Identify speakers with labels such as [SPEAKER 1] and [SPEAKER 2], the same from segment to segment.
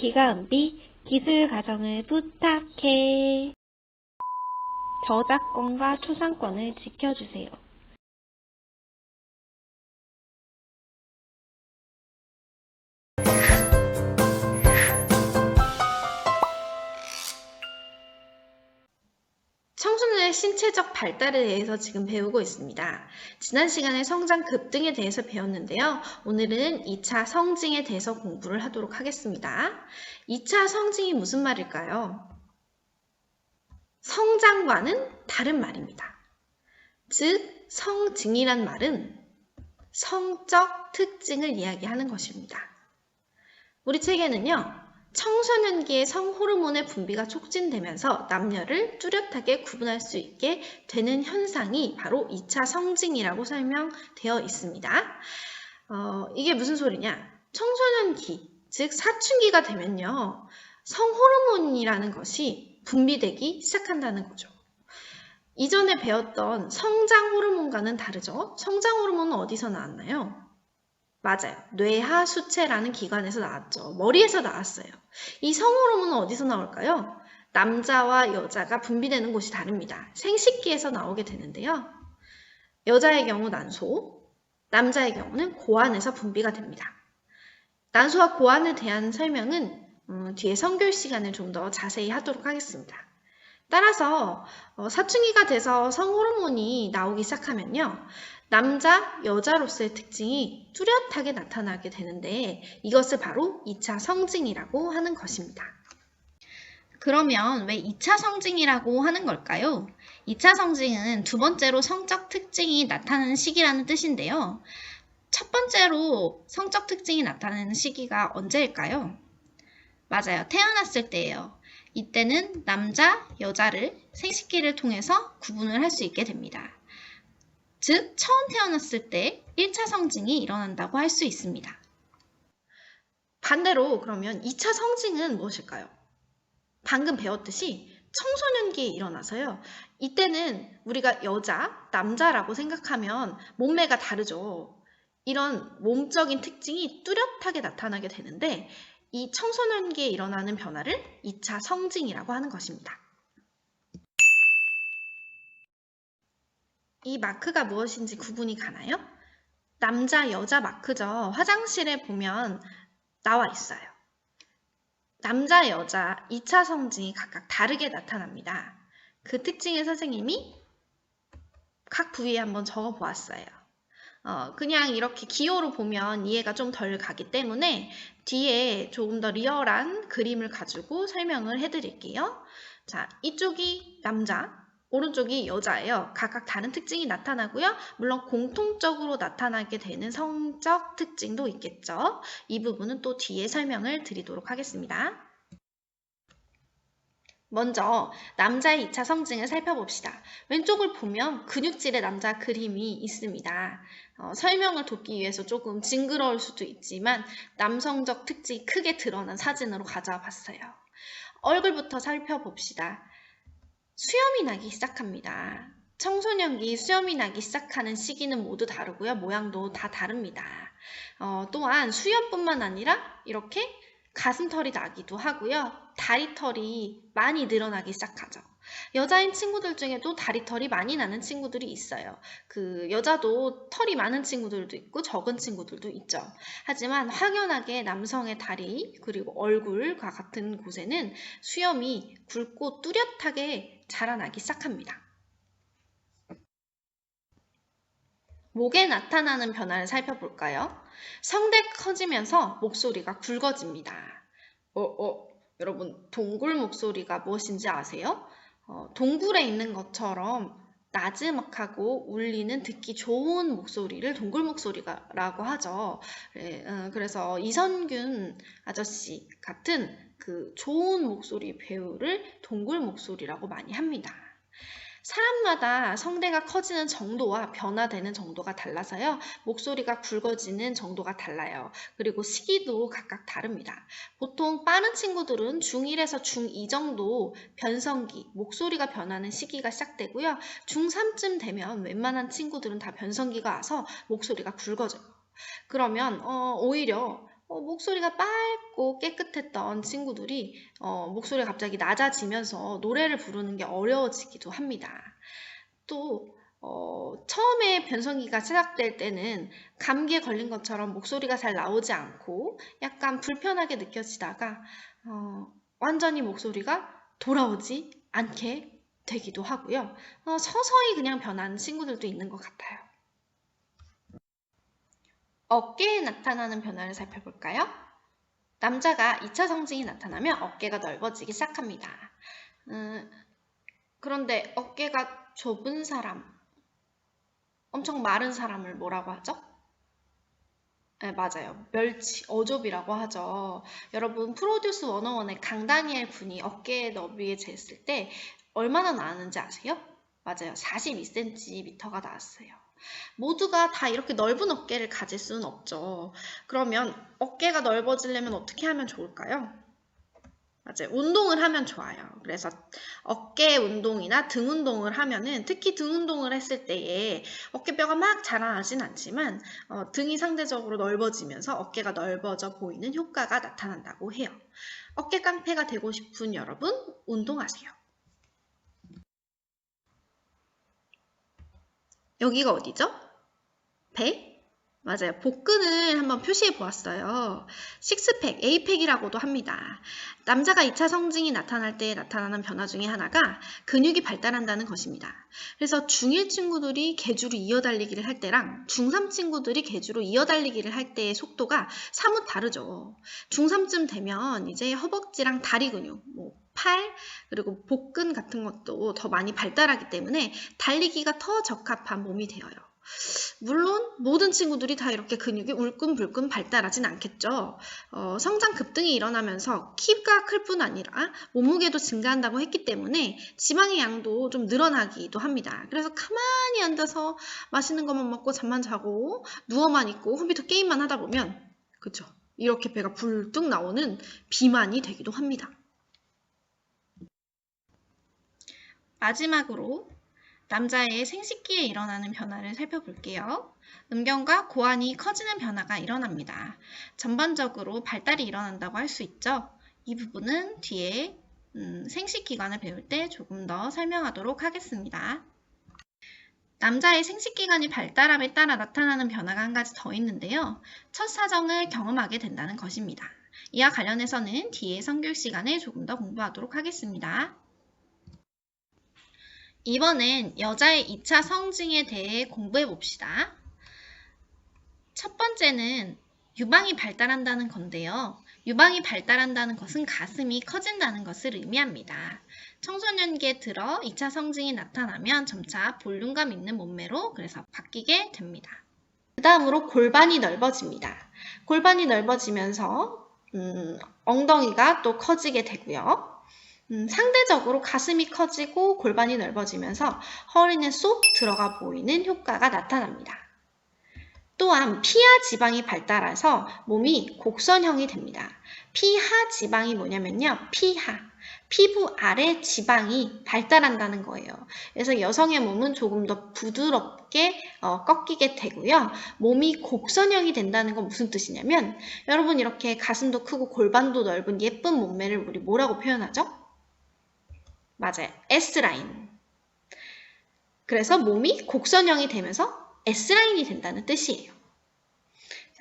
[SPEAKER 1] 기가은비 기술과정을 부탁해. 저작권과 초상권을 지켜주세요.
[SPEAKER 2] 청소년의 신체적 발달에 대해서 지금 배우고 있습니다. 지난 시간에 성장 급등에 대해서 배웠는데요. 오늘은 2차 성징에 대해서 공부를 하도록 하겠습니다. 2차 성징이 무슨 말일까요? 성장과는 다른 말입니다. 즉, 성징이란 말은 성적 특징을 이야기하는 것입니다. 우리 책에는요. 청소년기의 성호르몬의 분비가 촉진되면서 남녀를 뚜렷하게 구분할 수 있게 되는 현상이 바로 2차 성징이라고 설명되어 있습니다. 이게 무슨 소리냐? 청소년기, 즉 사춘기가 되면요. 성호르몬이라는 것이 분비되기 시작한다는 거죠. 이전에 배웠던 성장 호르몬과는 다르죠? 성장 호르몬은 어디서 나왔나요? 맞아요. 뇌하 수체라는 기관에서 나왔죠. 머리에서 나왔어요. 이 성호르몬은 어디서 나올까요? 남자와 여자가 분비되는 곳이 다릅니다. 생식기에서 나오게 되는데요. 여자의 경우 난소, 남자의 경우는 고안에서 분비가 됩니다. 난소와 고안에 대한 설명은 뒤에 성교육 시간을 좀 더 자세히 하도록 하겠습니다. 따라서 사춘기가 돼서 성호르몬이 나오기 시작하면요. 남자, 여자로서의 특징이 뚜렷하게 나타나게 되는데 이것을 바로 2차 성징이라고 하는 것입니다. 그러면 왜 2차 성징이라고 하는 걸까요? 2차 성징은 두 번째로 성적 특징이 나타나는 시기라는 뜻인데요. 첫 번째로 성적 특징이 나타나는 시기가 언제일까요? 맞아요. 태어났을 때예요. 이때는 남자, 여자를 생식기를 통해서 구분을 할 수 있게 됩니다. 즉, 처음 태어났을 때 1차 성징이 일어난다고 할 수 있습니다. 반대로 그러면 2차 성징은 무엇일까요? 방금 배웠듯이 청소년기에 일어나서요. 이때는 우리가 여자, 남자라고 생각하면 몸매가 다르죠. 이런 몸적인 특징이 뚜렷하게 나타나게 되는데 이 청소년기에 일어나는 변화를 2차 성징이라고 하는 것입니다. 이 마크가 무엇인지 구분이 가나요? 남자, 여자 마크죠. 화장실에 보면 나와 있어요. 남자, 여자 2차 성징이 각각 다르게 나타납니다. 그 특징을 선생님이 각 부위에 한번 적어 보았어요. 그냥 이렇게 기호로 보면 이해가 좀 덜 가기 때문에 뒤에 조금 더 리얼한 그림을 가지고 설명을 해드릴게요. 자, 이쪽이 남자, 오른쪽이 여자예요. 각각 다른 특징이 나타나고요. 물론 공통적으로 나타나게 되는 성적 특징도 있겠죠. 이 부분은 또 뒤에 설명을 드리도록 하겠습니다. 먼저 남자의 2차 성징을 살펴봅시다. 왼쪽을 보면 근육질의 남자 그림이 있습니다. 설명을 돕기 위해서 조금 징그러울 수도 있지만 남성적 특징이 크게 드러난 사진으로 가져와 봤어요. 얼굴부터 살펴봅시다. 수염이 나기 시작합니다. 청소년기 수염이 나기 시작하는 시기는 모두 다르고요. 모양도 다 다릅니다. 또한 수염뿐만 아니라 이렇게 가슴털이 나기도 하고요. 다리털이 많이 늘어나기 시작하죠. 여자인 친구들 중에도 다리털이 많이 나는 친구들이 있어요. 여자도 털이 많은 친구들도 있고 적은 친구들도 있죠. 하지만 확연하게 남성의 다리 그리고 얼굴과 같은 곳에는 수염이 굵고 뚜렷하게 자라나기 시작합니다. 목에 나타나는 변화를 살펴볼까요? 성대가 커지면서 목소리가 굵어집니다. 여러분 동굴 목소리가 무엇인지 아세요? 동굴에 있는 것처럼 나지막하고 울리는 듣기 좋은 목소리를 동굴 목소리라고 하죠. 그래서 이선균 아저씨 같은 그 좋은 목소리 배우를 동굴 목소리라고 많이 합니다. 사람마다 성대가 커지는 정도와 변화되는 정도가 달라서요. 목소리가 굵어지는 정도가 달라요. 그리고 시기도 각각 다릅니다. 보통 빠른 친구들은 중1에서 중2 정도 변성기, 목소리가 변하는 시기가 시작되고요. 중3쯤 되면 웬만한 친구들은 다 변성기가 와서 목소리가 굵어져요. 그러면 오히려 목소리가 맑고 깨끗했던 친구들이 목소리가 갑자기 낮아지면서 노래를 부르는 게 어려워지기도 합니다. 또 처음에 변성기가 시작될 때는 감기에 걸린 것처럼 목소리가 잘 나오지 않고 약간 불편하게 느껴지다가 완전히 목소리가 돌아오지 않게 되기도 하고요. 서서히 그냥 변하는 친구들도 있는 것 같아요. 어깨에 나타나는 변화를 살펴볼까요? 남자가 2차 성징이 나타나면 어깨가 넓어지기 시작합니다. 그런데 어깨가 좁은 사람, 엄청 마른 사람을 뭐라고 하죠? 네, 맞아요. 멸치, 어좁이라고 하죠. 여러분, 프로듀스 101의 강다니엘 군이 어깨 너비에 쟀을 때 얼마나 나왔는지 아세요? 맞아요. 42cm가 나왔어요. 모두가 다 이렇게 넓은 어깨를 가질 수는 없죠. 그러면 어깨가 넓어지려면 어떻게 하면 좋을까요? 맞아요. 운동을 하면 좋아요. 그래서 어깨 운동이나 등 운동을 하면은 특히 등 운동을 했을 때에 어깨뼈가 막 자라나진 않지만 등이 상대적으로 넓어지면서 어깨가 넓어져 보이는 효과가 나타난다고 해요. 어깨 깡패가 되고 싶은 여러분, 운동하세요. 여기가 어디죠? 배? 맞아요. 복근을 한번 표시해 보았어요. 식스팩, 에이팩이라고도 합니다. 남자가 2차 성징이 나타날 때 나타나는 변화 중에 하나가 근육이 발달한다는 것입니다. 그래서 중1 친구들이 계주로 이어달리기를 할 때랑 중3 친구들이 계주로 이어달리기를 할 때의 속도가 사뭇 다르죠. 중3쯤 되면 이제 허벅지랑 다리 근육, 팔, 그리고 복근 같은 것도 더 많이 발달하기 때문에 달리기가 더 적합한 몸이 되어요. 물론 모든 친구들이 다 이렇게 근육이 울끈불끈 발달하진 않겠죠. 성장 급등이 일어나면서 키가 클 뿐 아니라 몸무게도 증가한다고 했기 때문에 지방의 양도 좀 늘어나기도 합니다. 그래서 가만히 앉아서 맛있는 것만 먹고 잠만 자고 누워만 있고 컴퓨터 게임만 하다 보면 그쵸? 이렇게 배가 불뚝 나오는 비만이 되기도 합니다. 마지막으로 남자의 생식기에 일어나는 변화를 살펴볼게요. 음경과 고환이 커지는 변화가 일어납니다. 전반적으로 발달이 일어난다고 할 수 있죠. 이 부분은 뒤에 생식기관을 배울 때 조금 더 설명하도록 하겠습니다. 남자의 생식기관이 발달함에 따라 나타나는 변화가 한 가지 더 있는데요. 첫 사정을 경험하게 된다는 것입니다. 이와 관련해서는 뒤에 성교육 시간에 조금 더 공부하도록 하겠습니다. 이번엔 여자의 2차 성징에 대해 공부해 봅시다. 첫 번째는 유방이 발달한다는 건데요. 유방이 발달한다는 것은 가슴이 커진다는 것을 의미합니다. 청소년기에 들어 2차 성징이 나타나면 점차 볼륨감 있는 몸매로 그래서 바뀌게 됩니다. 그 다음으로 골반이 넓어집니다. 골반이 넓어지면서 엉덩이가 또 커지게 되고요. 상대적으로 가슴이 커지고 골반이 넓어지면서 허리는 쏙 들어가 보이는 효과가 나타납니다. 또한 피하 지방이 발달해서 몸이 곡선형이 됩니다. 피하 지방이 뭐냐면요. 피부 아래 지방이 발달한다는 거예요. 그래서 여성의 몸은 조금 더 부드럽게 꺾이게 되고요. 몸이 곡선형이 된다는 건 무슨 뜻이냐면 여러분 이렇게 가슴도 크고 골반도 넓은 예쁜 몸매를 우리 뭐라고 표현하죠? 맞아요. S라인. 그래서 몸이 곡선형이 되면서 S라인이 된다는 뜻이에요.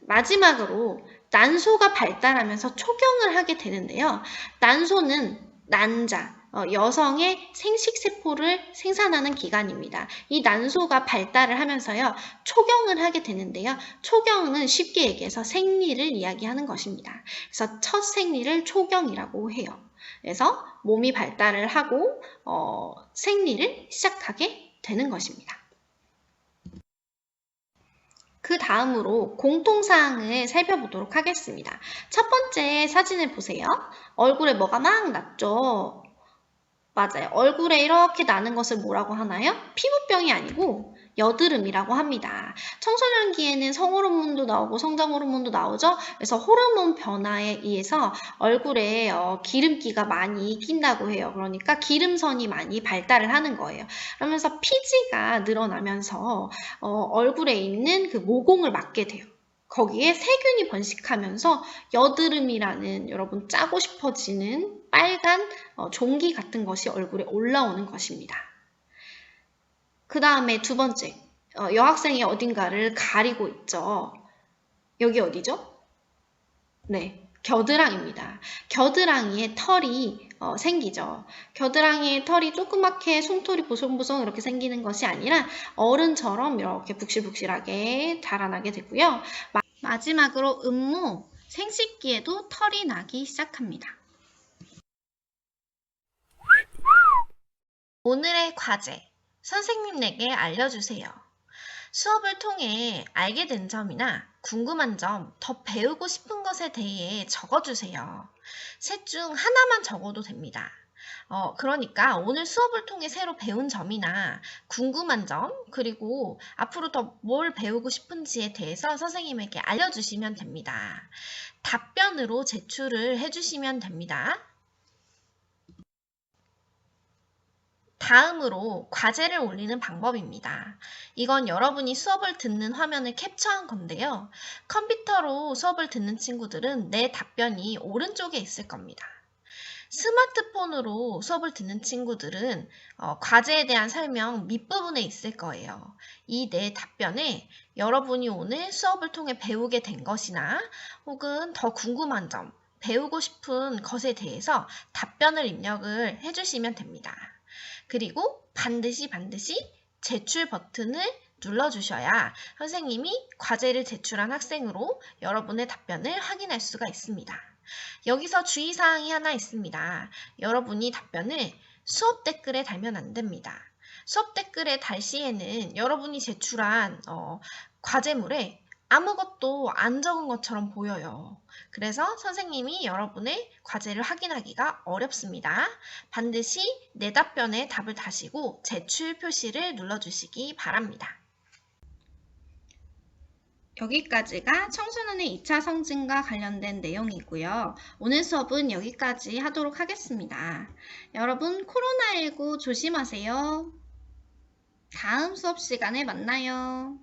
[SPEAKER 2] 마지막으로 난소가 발달하면서 초경을 하게 되는데요. 난소는 난자, 여성의 생식세포를 생산하는 기관입니다. 이 난소가 발달을 하면서요. 초경을 하게 되는데요. 초경은 쉽게 얘기해서 생리를 이야기하는 것입니다. 그래서 첫 생리를 초경이라고 해요. 그래서 몸이 발달을 하고 생리를 시작하게 되는 것입니다. 그 다음으로 공통사항을 살펴보도록 하겠습니다. 첫 번째 사진을 보세요. 얼굴에 뭐가 막 났죠? 맞아요. 얼굴에 이렇게 나는 것을 뭐라고 하나요? 피부병이 아니고 여드름이라고 합니다. 청소년기에는 성호르몬도 나오고 성장호르몬도 나오죠. 그래서 호르몬 변화에 의해서 얼굴에 기름기가 많이 낀다고 해요. 그러니까 기름선이 많이 발달을 하는 거예요. 그러면서 피지가 늘어나면서 얼굴에 있는 그 모공을 막게 돼요. 거기에 세균이 번식하면서 여드름이라는 여러분 짜고 싶어지는 빨간 종기 같은 것이 얼굴에 올라오는 것입니다. 그 다음에 두 번째, 여학생이 어딘가를 가리고 있죠. 여기 어디죠? 네, 겨드랑이입니다. 겨드랑이에 털이 생기죠. 겨드랑이에 털이 조그맣게 솜털이 보송보송 이렇게 생기는 것이 아니라 어른처럼 이렇게 북실북실하게 자라나게 되고요. 마지막으로 음모, 생식기에도 털이 나기 시작합니다. 오늘의 과제, 선생님에게 알려주세요. 수업을 통해 알게 된 점이나 궁금한 점, 더 배우고 싶은 것에 대해 적어주세요. 셋 중 하나만 적어도 됩니다. 그러니까 오늘 수업을 통해 새로 배운 점이나 궁금한 점, 그리고 앞으로 더 뭘 배우고 싶은지에 대해서 선생님에게 알려주시면 됩니다. 답변으로 제출을 해주시면 됩니다. 다음으로 과제를 올리는 방법입니다. 이건 여러분이 수업을 듣는 화면을 캡처한 건데요. 컴퓨터로 수업을 듣는 친구들은 내 답변이 오른쪽에 있을 겁니다. 스마트폰으로 수업을 듣는 친구들은 과제에 대한 설명 밑부분에 있을 거예요. 이 내 답변에 여러분이 오늘 수업을 통해 배우게 된 것이나 혹은 더 궁금한 점, 배우고 싶은 것에 대해서 답변을 입력을 해주시면 됩니다. 그리고 반드시 제출 버튼을 눌러주셔야 선생님이 과제를 제출한 학생으로 여러분의 답변을 확인할 수가 있습니다. 여기서 주의사항이 하나 있습니다. 여러분이 답변을 수업 댓글에 달면 안 됩니다. 수업 댓글에 달 시에는 여러분이 제출한 과제물에 아무것도 안 적은 것처럼 보여요. 그래서 선생님이 여러분의 과제를 확인하기가 어렵습니다. 반드시 내 답변에 답을 다시고 제출 표시를 눌러주시기 바랍니다. 여기까지가 청소년의 2차 성징과 관련된 내용이고요. 오늘 수업은 여기까지 하도록 하겠습니다. 여러분 코로나19 조심하세요. 다음 수업 시간에 만나요.